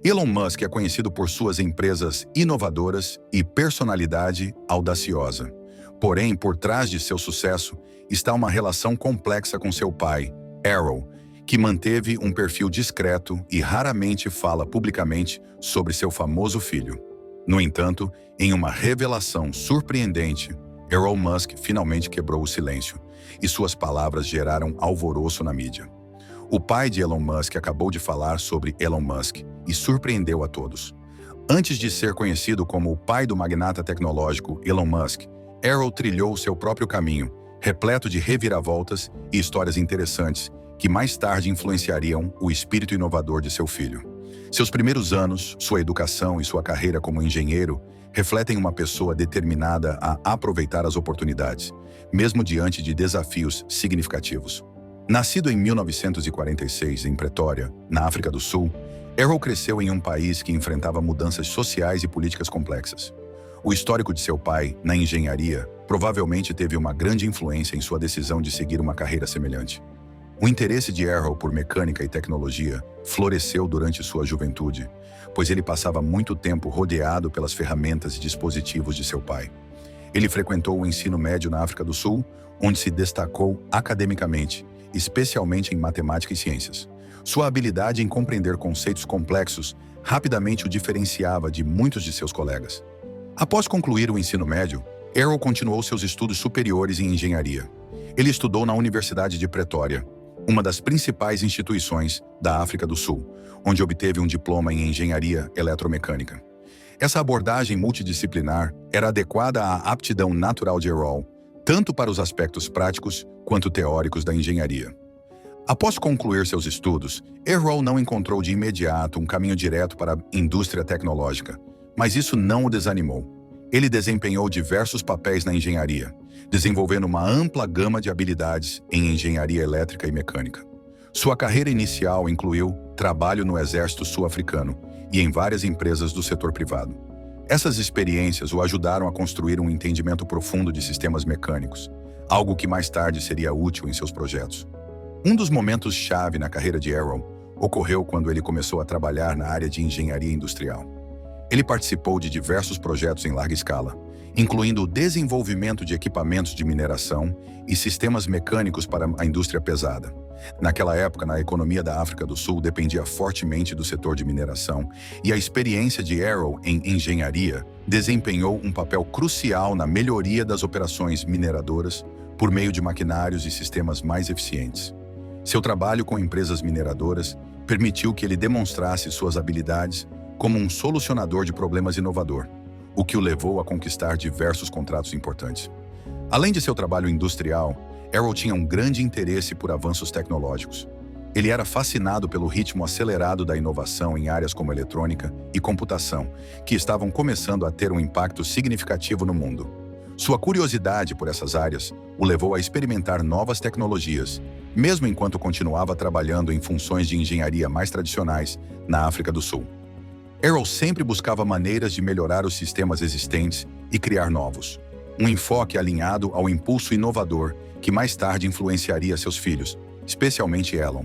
Elon Musk é conhecido por suas empresas inovadoras e personalidade audaciosa. Porém, por trás de seu sucesso está uma relação complexa com seu pai, Errol, que manteve um perfil discreto e raramente fala publicamente sobre seu famoso filho. No entanto, em uma revelação surpreendente, Elon Musk finalmente quebrou o silêncio, e suas palavras geraram alvoroço na mídia. O pai de Elon Musk acabou de falar sobre Elon Musk e surpreendeu a todos. Antes de ser conhecido como o pai do magnata tecnológico Elon Musk, Errol trilhou seu próprio caminho, repleto de reviravoltas e histórias interessantes que mais tarde influenciariam o espírito inovador de seu filho. Seus primeiros anos, sua educação e sua carreira como engenheiro refletem uma pessoa determinada a aproveitar as oportunidades, mesmo diante de desafios significativos. Nascido em 1946 em Pretória, na África do Sul, Errol cresceu em um país que enfrentava mudanças sociais e políticas complexas. O histórico de seu pai, na engenharia, provavelmente teve uma grande influência em sua decisão de seguir uma carreira semelhante. O interesse de Errol por mecânica e tecnologia floresceu durante sua juventude, pois ele passava muito tempo rodeado pelas ferramentas e dispositivos de seu pai. Ele frequentou o ensino médio na África do Sul, onde se destacou academicamente, especialmente em matemática e ciências. Sua habilidade em compreender conceitos complexos rapidamente o diferenciava de muitos de seus colegas. Após concluir o ensino médio, Errol continuou seus estudos superiores em engenharia. Ele estudou na Universidade de Pretória, uma das principais instituições da África do Sul, onde obteve um diploma em engenharia eletromecânica. Essa abordagem multidisciplinar era adequada à aptidão natural de Errol, tanto para os aspectos práticos quanto teóricos da engenharia. Após concluir seus estudos, Errol não encontrou de imediato um caminho direto para a indústria tecnológica, mas isso não o desanimou. Ele desempenhou diversos papéis na engenharia, desenvolvendo uma ampla gama de habilidades em engenharia elétrica e mecânica. Sua carreira inicial incluiu trabalho no Exército Sul-Africano e em várias empresas do setor privado. Essas experiências o ajudaram a construir um entendimento profundo de sistemas mecânicos, algo que mais tarde seria útil em seus projetos. Um dos momentos-chave na carreira de Errol ocorreu quando ele começou a trabalhar na área de engenharia industrial. Ele participou de diversos projetos em larga escala, incluindo o desenvolvimento de equipamentos de mineração e sistemas mecânicos para a indústria pesada. Naquela época, a economia da África do Sul dependia fortemente do setor de mineração, e a experiência de Errol em engenharia desempenhou um papel crucial na melhoria das operações mineradoras por meio de maquinários e sistemas mais eficientes. Seu trabalho com empresas mineradoras permitiu que ele demonstrasse suas habilidades como um solucionador de problemas inovador, o que o levou a conquistar diversos contratos importantes. Além de seu trabalho industrial, Errol tinha um grande interesse por avanços tecnológicos. Ele era fascinado pelo ritmo acelerado da inovação em áreas como eletrônica e computação, que estavam começando a ter um impacto significativo no mundo. Sua curiosidade por essas áreas o levou a experimentar novas tecnologias, mesmo enquanto continuava trabalhando em funções de engenharia mais tradicionais na África do Sul. Errol sempre buscava maneiras de melhorar os sistemas existentes e criar novos. Um enfoque alinhado ao impulso inovador que mais tarde influenciaria seus filhos, especialmente Elon.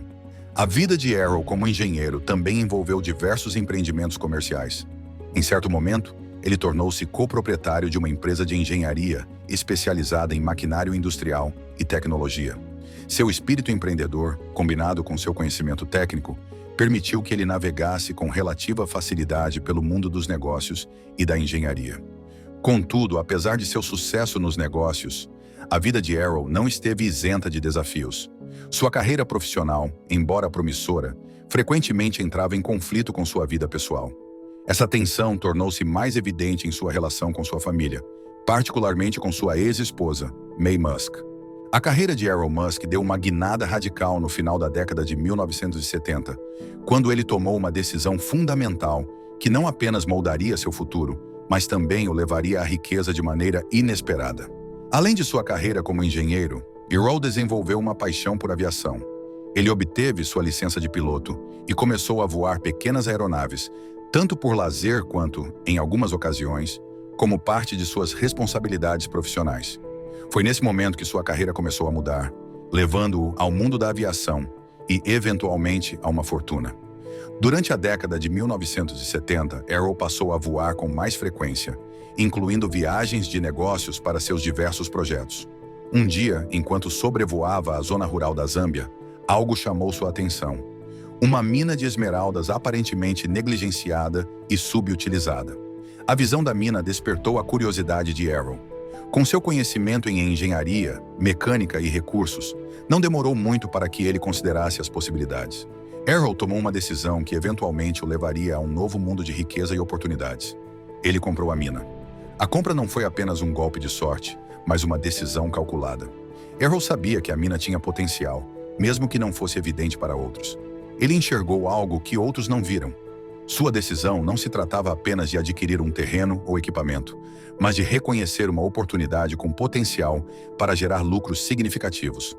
A vida de Errol como engenheiro também envolveu diversos empreendimentos comerciais. Em certo momento, ele tornou-se coproprietário de uma empresa de engenharia especializada em maquinário industrial e tecnologia. Seu espírito empreendedor, combinado com seu conhecimento técnico, permitiu que ele navegasse com relativa facilidade pelo mundo dos negócios e da engenharia. Contudo, apesar de seu sucesso nos negócios, a vida de Errol não esteve isenta de desafios. Sua carreira profissional, embora promissora, frequentemente entrava em conflito com sua vida pessoal. Essa tensão tornou-se mais evidente em sua relação com sua família, particularmente com sua ex-esposa, May Musk. A carreira de Elon Musk deu uma guinada radical no final da década de 1970, quando ele tomou uma decisão fundamental que não apenas moldaria seu futuro, mas também o levaria à riqueza de maneira inesperada. Além de sua carreira como engenheiro, Errol desenvolveu uma paixão por aviação. Ele obteve sua licença de piloto e começou a voar pequenas aeronaves, tanto por lazer quanto, em algumas ocasiões, como parte de suas responsabilidades profissionais. Foi nesse momento que sua carreira começou a mudar, levando-o ao mundo da aviação e, eventualmente, a uma fortuna. Durante a década de 1970, Arrow passou a voar com mais frequência, incluindo viagens de negócios para seus diversos projetos. Um dia, enquanto sobrevoava a zona rural da Zâmbia, algo chamou sua atenção. Uma mina de esmeraldas aparentemente negligenciada e subutilizada. A visão da mina despertou a curiosidade de Arrow. Com seu conhecimento em engenharia, mecânica e recursos, não demorou muito para que ele considerasse as possibilidades. Arrow tomou uma decisão que eventualmente o levaria a um novo mundo de riqueza e oportunidades. Ele comprou a mina. A compra não foi apenas um golpe de sorte, mas uma decisão calculada. Arrow sabia que a mina tinha potencial, mesmo que não fosse evidente para outros. Ele enxergou algo que outros não viram. Sua decisão não se tratava apenas de adquirir um terreno ou equipamento, mas de reconhecer uma oportunidade com potencial para gerar lucros significativos.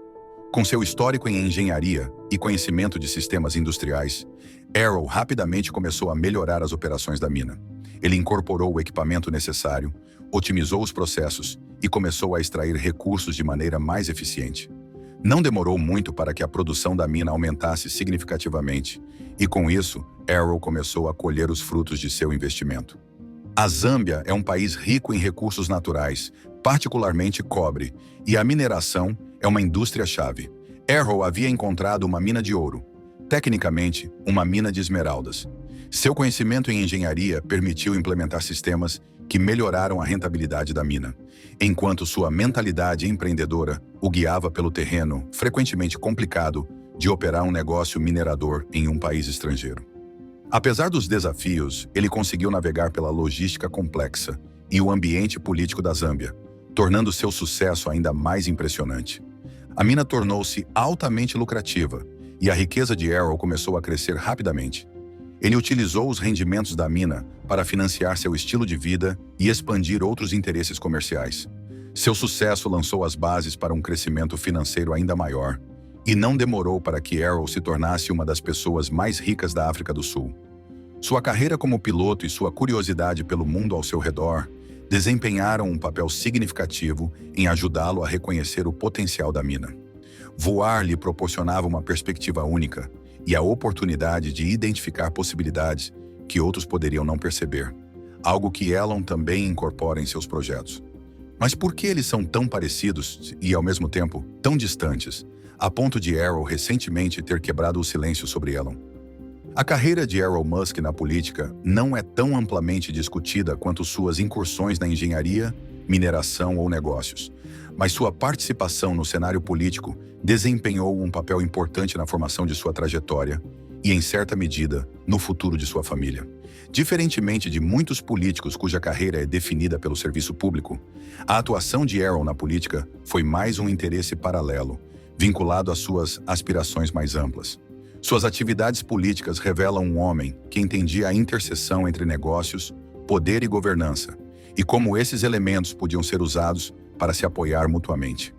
Com seu histórico em engenharia e conhecimento de sistemas industriais, Arrow rapidamente começou a melhorar as operações da mina. Ele incorporou o equipamento necessário, otimizou os processos e começou a extrair recursos de maneira mais eficiente. Não demorou muito para que a produção da mina aumentasse significativamente, e com isso, Arrow começou a colher os frutos de seu investimento. A Zâmbia é um país rico em recursos naturais, particularmente cobre, e a mineração é uma indústria-chave. Arrow havia encontrado uma mina de ouro, tecnicamente, uma mina de esmeraldas. Seu conhecimento em engenharia permitiu implementar sistemas que melhoraram a rentabilidade da mina, enquanto sua mentalidade empreendedora o guiava pelo terreno, frequentemente complicado, de operar um negócio minerador em um país estrangeiro. Apesar dos desafios, ele conseguiu navegar pela logística complexa e o ambiente político da Zâmbia, tornando seu sucesso ainda mais impressionante. A mina tornou-se altamente lucrativa e a riqueza de Arrow começou a crescer rapidamente. Ele utilizou os rendimentos da mina para financiar seu estilo de vida e expandir outros interesses comerciais. Seu sucesso lançou as bases para um crescimento financeiro ainda maior, e não demorou para que Arrow se tornasse uma das pessoas mais ricas da África do Sul. Sua carreira como piloto e sua curiosidade pelo mundo ao seu redor desempenharam um papel significativo em ajudá-lo a reconhecer o potencial da mina. Voar lhe proporcionava uma perspectiva única e a oportunidade de identificar possibilidades que outros poderiam não perceber, algo que Elon também incorpora em seus projetos. Mas por que eles são tão parecidos e, ao mesmo tempo, tão distantes, a ponto de Arrow recentemente ter quebrado o silêncio sobre Elon? A carreira de Elon Musk na política não é tão amplamente discutida quanto suas incursões na engenharia, mineração ou negócios, mas sua participação no cenário político desempenhou um papel importante na formação de sua trajetória e, em certa medida, no futuro de sua família. Diferentemente de muitos políticos cuja carreira é definida pelo serviço público, a atuação de Arrow na política foi mais um interesse paralelo, vinculado às suas aspirações mais amplas. Suas atividades políticas revelam um homem que entendia a interseção entre negócios, poder e governança, e como esses elementos podiam ser usados para se apoiar mutuamente.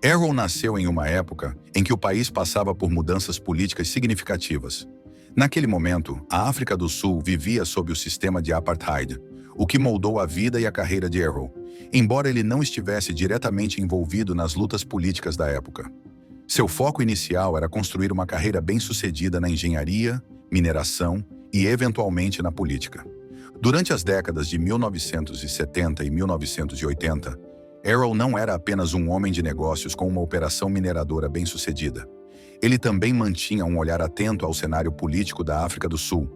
Arrow nasceu em uma época em que o país passava por mudanças políticas significativas. Naquele momento, a África do Sul vivia sob o sistema de apartheid, o que moldou a vida e a carreira de Arrow, embora ele não estivesse diretamente envolvido nas lutas políticas da época. Seu foco inicial era construir uma carreira bem-sucedida na engenharia, mineração e, eventualmente, na política. Durante as décadas de 1970 e 1980, Arrow não era apenas um homem de negócios com uma operação mineradora bem-sucedida. Ele também mantinha um olhar atento ao cenário político da África do Sul,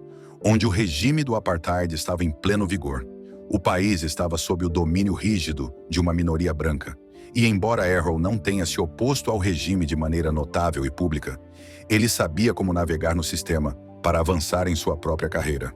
onde o regime do apartheid estava em pleno vigor. O país estava sob o domínio rígido de uma minoria branca. E embora Arrow não tenha se oposto ao regime de maneira notável e pública, ele sabia como navegar no sistema para avançar em sua própria carreira.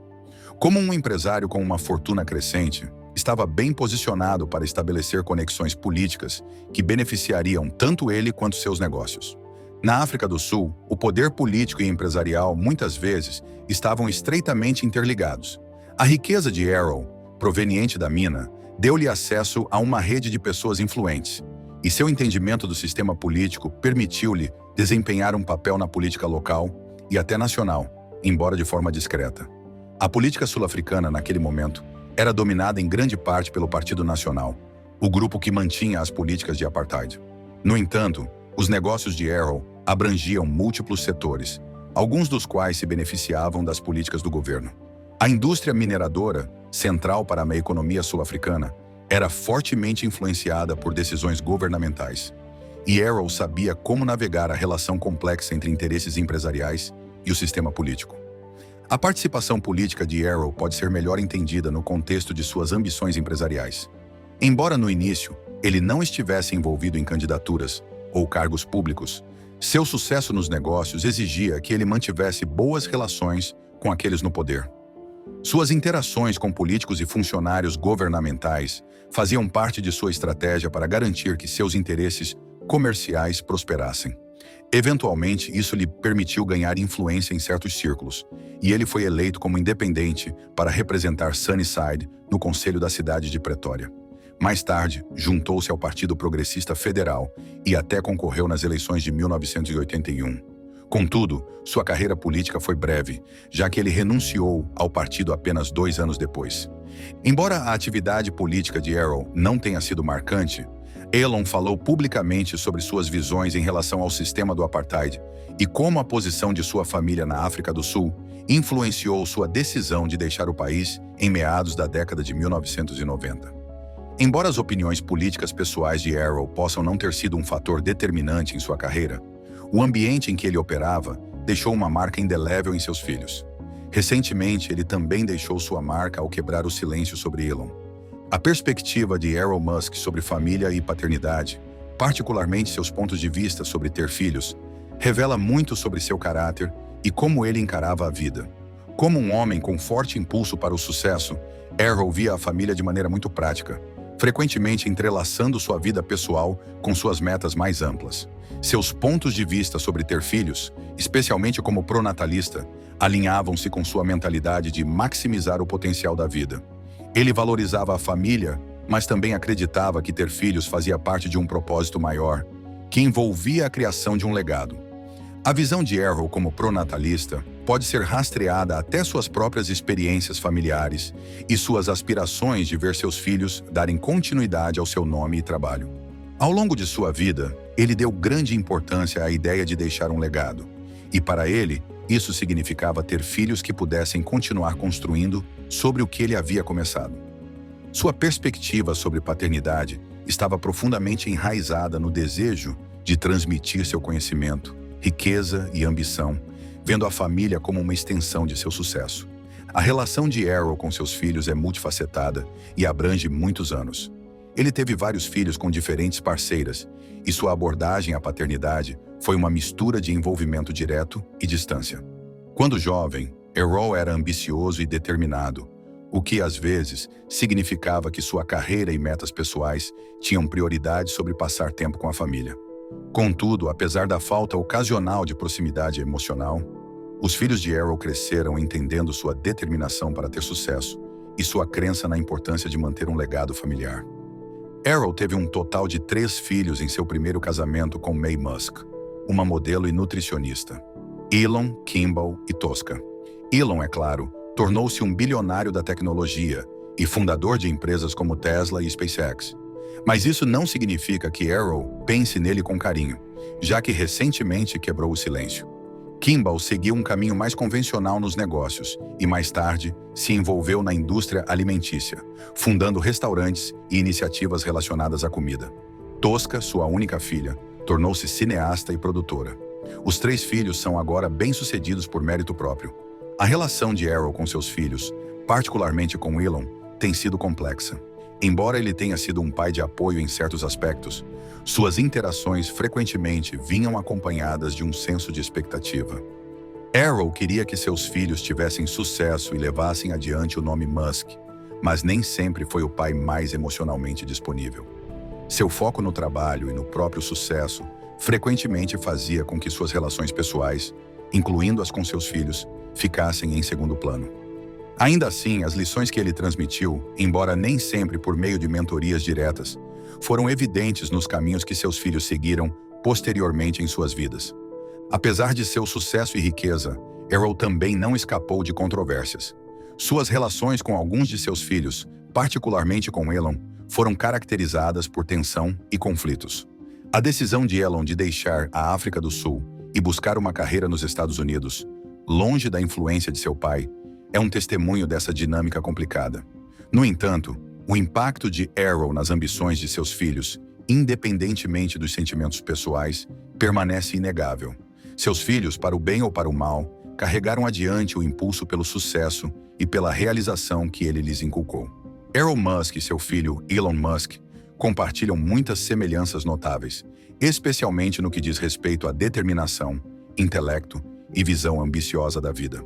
Como um empresário com uma fortuna crescente, estava bem posicionado para estabelecer conexões políticas que beneficiariam tanto ele quanto seus negócios. Na África do Sul, o poder político e empresarial muitas vezes estavam estreitamente interligados. A riqueza de Arrow, proveniente da mina, deu-lhe acesso a uma rede de pessoas influentes, e seu entendimento do sistema político permitiu-lhe desempenhar um papel na política local e até nacional, embora de forma discreta. A política sul-africana, naquele momento, era dominada em grande parte pelo Partido Nacional, o grupo que mantinha as políticas de apartheid. No entanto, os negócios de Arrow abrangiam múltiplos setores, alguns dos quais se beneficiavam das políticas do governo. A indústria mineradora, central para a economia sul-africana, era fortemente influenciada por decisões governamentais. E Errol sabia como navegar a relação complexa entre interesses empresariais e o sistema político. A participação política de Errol pode ser melhor entendida no contexto de suas ambições empresariais. Embora no início ele não estivesse envolvido em candidaturas ou cargos públicos, seu sucesso nos negócios exigia que ele mantivesse boas relações com aqueles no poder. Suas interações com políticos e funcionários governamentais faziam parte de sua estratégia para garantir que seus interesses comerciais prosperassem. Eventualmente, isso lhe permitiu ganhar influência em certos círculos, e ele foi eleito como independente para representar Sunnyside no Conselho da cidade de Pretória. Mais tarde, juntou-se ao Partido Progressista Federal e até concorreu nas eleições de 1981. Contudo, sua carreira política foi breve, já que ele renunciou ao partido apenas 2 anos depois. Embora a atividade política de Errol não tenha sido marcante, Elon falou publicamente sobre suas visões em relação ao sistema do apartheid e como a posição de sua família na África do Sul influenciou sua decisão de deixar o país em meados da década de 1990. Embora as opiniões políticas pessoais de Errol possam não ter sido um fator determinante em sua carreira, o ambiente em que ele operava deixou uma marca indelével em seus filhos. Recentemente, ele também deixou sua marca ao quebrar o silêncio sobre Elon. A perspectiva de Elon Musk sobre família e paternidade, particularmente seus pontos de vista sobre ter filhos, revela muito sobre seu caráter e como ele encarava a vida. Como um homem com forte impulso para o sucesso, Errol via a família de maneira muito prática, frequentemente entrelaçando sua vida pessoal com suas metas mais amplas. Seus pontos de vista sobre ter filhos, especialmente como pronatalista, alinhavam-se com sua mentalidade de maximizar o potencial da vida. Ele valorizava a família, mas também acreditava que ter filhos fazia parte de um propósito maior, que envolvia a criação de um legado. A visão de Errol como pronatalista pode ser rastreada até suas próprias experiências familiares e suas aspirações de ver seus filhos darem continuidade ao seu nome e trabalho. Ao longo de sua vida, ele deu grande importância à ideia de deixar um legado, e para ele, isso significava ter filhos que pudessem continuar construindo sobre o que ele havia começado. Sua perspectiva sobre paternidade estava profundamente enraizada no desejo de transmitir seu conhecimento, riqueza e ambição, vendo a família como uma extensão de seu sucesso. A relação de Errol com seus filhos é multifacetada e abrange muitos anos. Ele teve vários filhos com diferentes parceiras, e sua abordagem à paternidade foi uma mistura de envolvimento direto e distância. Quando jovem, Errol era ambicioso e determinado, o que às vezes significava que sua carreira e metas pessoais tinham prioridade sobre passar tempo com a família. Contudo, apesar da falta ocasional de proximidade emocional, os filhos de Errol cresceram entendendo sua determinação para ter sucesso e sua crença na importância de manter um legado familiar. Errol teve um total de 3 filhos em seu primeiro casamento com May Musk, uma modelo e nutricionista. Elon, Kimball e Tosca. Elon, é claro, tornou-se um bilionário da tecnologia e fundador de empresas como Tesla e SpaceX. Mas isso não significa que Errol pense nele com carinho, já que recentemente quebrou o silêncio. Kimball seguiu um caminho mais convencional nos negócios e, mais tarde, se envolveu na indústria alimentícia, fundando restaurantes e iniciativas relacionadas à comida. Tosca, sua única filha, tornou-se cineasta e produtora. Os 3 filhos são agora bem-sucedidos por mérito próprio. A relação de Errol com seus filhos, particularmente com Elon, tem sido complexa. Embora ele tenha sido um pai de apoio em certos aspectos, suas interações frequentemente vinham acompanhadas de um senso de expectativa. Errol queria que seus filhos tivessem sucesso e levassem adiante o nome Musk, mas nem sempre foi o pai mais emocionalmente disponível. Seu foco no trabalho e no próprio sucesso frequentemente fazia com que suas relações pessoais, incluindo as com seus filhos, ficassem em segundo plano. Ainda assim, as lições que ele transmitiu, embora nem sempre por meio de mentorias diretas, foram evidentes nos caminhos que seus filhos seguiram posteriormente em suas vidas. Apesar de seu sucesso e riqueza, Errol também não escapou de controvérsias. Suas relações com alguns de seus filhos, particularmente com Elon, foram caracterizadas por tensão e conflitos. A decisão de Elon de deixar a África do Sul e buscar uma carreira nos Estados Unidos, longe da influência de seu pai, é um testemunho dessa dinâmica complicada. No entanto, o impacto de Arrow nas ambições de seus filhos, independentemente dos sentimentos pessoais, permanece inegável. Seus filhos, para o bem ou para o mal, carregaram adiante o impulso pelo sucesso e pela realização que ele lhes inculcou. Elon Musk e seu filho Elon Musk compartilham muitas semelhanças notáveis, especialmente no que diz respeito à determinação, intelecto e visão ambiciosa da vida.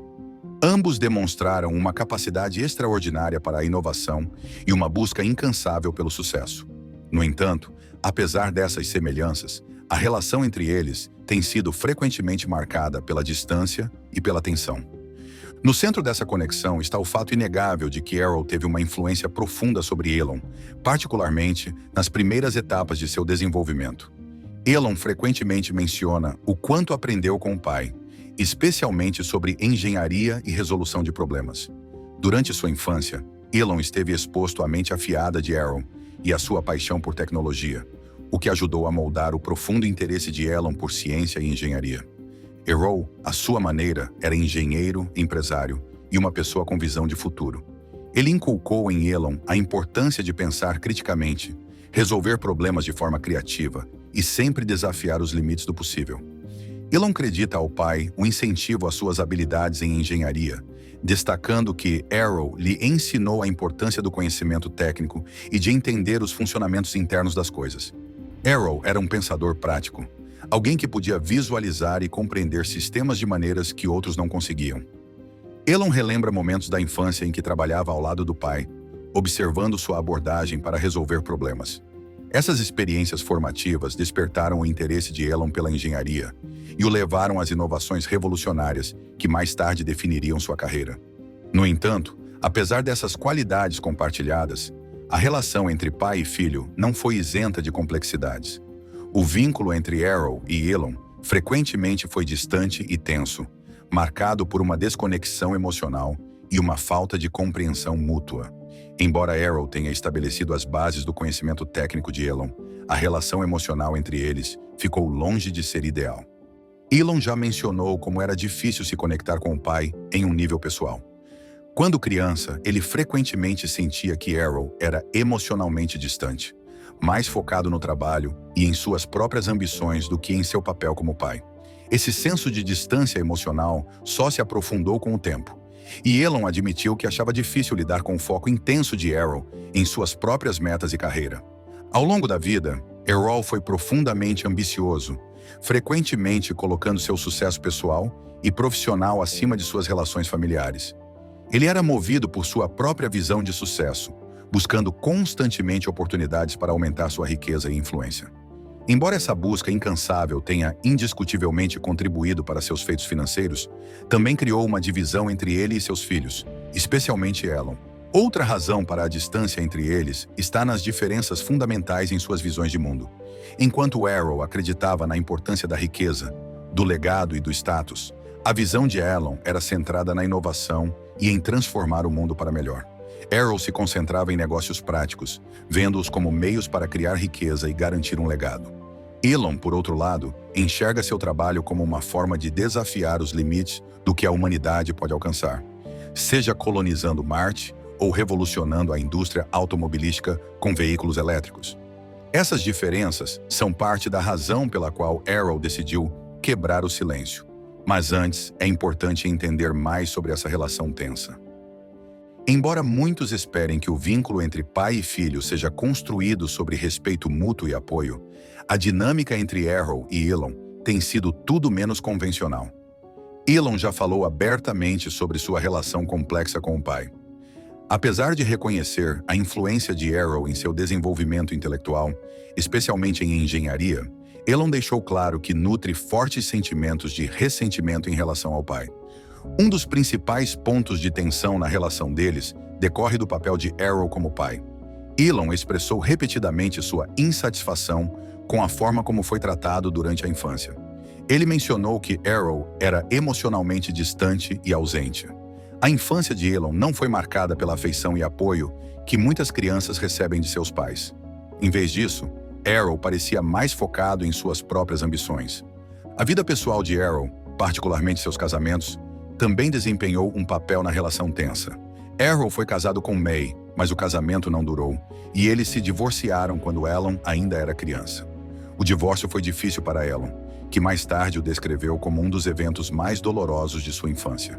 Ambos demonstraram uma capacidade extraordinária para a inovação e uma busca incansável pelo sucesso. No entanto, apesar dessas semelhanças, a relação entre eles tem sido frequentemente marcada pela distância e pela tensão. No centro dessa conexão está o fato inegável de que Arrow teve uma influência profunda sobre Elon, particularmente nas primeiras etapas de seu desenvolvimento. Elon frequentemente menciona o quanto aprendeu com o pai, especialmente sobre engenharia e resolução de problemas. Durante sua infância, Elon esteve exposto à mente afiada de Arrow e à sua paixão por tecnologia, o que ajudou a moldar o profundo interesse de Elon por ciência e engenharia. Arrow, à sua maneira, era engenheiro, empresário e uma pessoa com visão de futuro. Ele inculcou em Elon a importância de pensar criticamente, resolver problemas de forma criativa e sempre desafiar os limites do possível. Elon acredita ao pai um incentivo às suas habilidades em engenharia, destacando que Arrow lhe ensinou a importância do conhecimento técnico e de entender os funcionamentos internos das coisas. Arrow era um pensador prático, alguém que podia visualizar e compreender sistemas de maneiras que outros não conseguiam. Elon relembra momentos da infância em que trabalhava ao lado do pai, observando sua abordagem para resolver problemas. Essas experiências formativas despertaram o interesse de Elon pela engenharia e o levaram às inovações revolucionárias que mais tarde definiriam sua carreira. No entanto, apesar dessas qualidades compartilhadas, a relação entre pai e filho não foi isenta de complexidades. O vínculo entre Arrow e Elon frequentemente foi distante e tenso, marcado por uma desconexão emocional e uma falta de compreensão mútua. Embora Arrow tenha estabelecido as bases do conhecimento técnico de Elon, a relação emocional entre eles ficou longe de ser ideal. Elon já mencionou como era difícil se conectar com o pai em um nível pessoal. Quando criança, ele frequentemente sentia que Arrow era emocionalmente distante, mais focado no trabalho e em suas próprias ambições do que em seu papel como pai. Esse senso de distância emocional só se aprofundou com o tempo, e Elon admitiu que achava difícil lidar com o foco intenso de Arrow em suas próprias metas e carreira. Ao longo da vida, Arrow foi profundamente ambicioso, frequentemente colocando seu sucesso pessoal e profissional acima de suas relações familiares. Ele era movido por sua própria visão de sucesso, buscando constantemente oportunidades para aumentar sua riqueza e influência. Embora essa busca incansável tenha indiscutivelmente contribuído para seus feitos financeiros, também criou uma divisão entre ele e seus filhos, especialmente Elon. Outra razão para a distância entre eles está nas diferenças fundamentais em suas visões de mundo. Enquanto Arrow acreditava na importância da riqueza, do legado e do status, a visão de Elon era centrada na inovação e em transformar o mundo para melhor. Arrow se concentrava em negócios práticos, vendo-os como meios para criar riqueza e garantir um legado. Elon, por outro lado, enxerga seu trabalho como uma forma de desafiar os limites do que a humanidade pode alcançar, seja colonizando Marte ou revolucionando a indústria automobilística com veículos elétricos. Essas diferenças são parte da razão pela qual Arrow decidiu quebrar o silêncio. Mas antes, é importante entender mais sobre essa relação tensa. Embora muitos esperem que o vínculo entre pai e filho seja construído sobre respeito mútuo e apoio, a dinâmica entre Arrow e Elon tem sido tudo menos convencional. Elon já falou abertamente sobre sua relação complexa com o pai. Apesar de reconhecer a influência de Arrow em seu desenvolvimento intelectual, especialmente em engenharia, Elon deixou claro que nutre fortes sentimentos de ressentimento em relação ao pai. Um dos principais pontos de tensão na relação deles decorre do papel de Arrow como pai. Elon expressou repetidamente sua insatisfação com a forma como foi tratado durante a infância. Ele mencionou que Arrow era emocionalmente distante e ausente. A infância de Elon não foi marcada pela afeição e apoio que muitas crianças recebem de seus pais. Em vez disso, Arrow parecia mais focado em suas próprias ambições. A vida pessoal de Errol, particularmente seus casamentos, também desempenhou um papel na relação tensa. Errol foi casado com May, mas o casamento não durou, e eles se divorciaram quando Elon ainda era criança. O divórcio foi difícil para Elon, que mais tarde o descreveu como um dos eventos mais dolorosos de sua infância.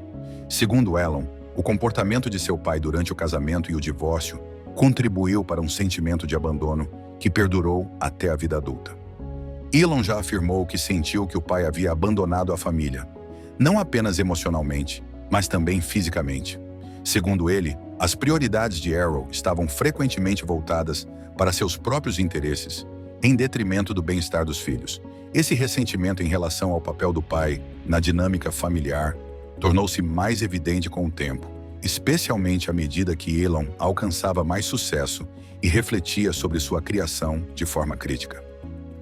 Segundo Elon, o comportamento de seu pai durante o casamento e o divórcio contribuiu para um sentimento de abandono que perdurou até a vida adulta. Elon já afirmou que sentiu que o pai havia abandonado a família, não apenas emocionalmente, mas também fisicamente. Segundo ele, as prioridades de Errol estavam frequentemente voltadas para seus próprios interesses, em detrimento do bem-estar dos filhos. Esse ressentimento em relação ao papel do pai na dinâmica familiar tornou-se mais evidente com o tempo, especialmente à medida que Elon alcançava mais sucesso e refletia sobre sua criação de forma crítica.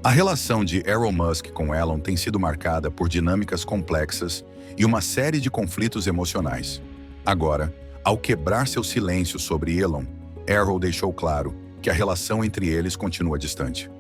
A relação de Elon Musk com Elon tem sido marcada por dinâmicas complexas e uma série de conflitos emocionais. Agora, ao quebrar seu silêncio sobre Elon, Errol deixou claro que a relação entre eles continua distante.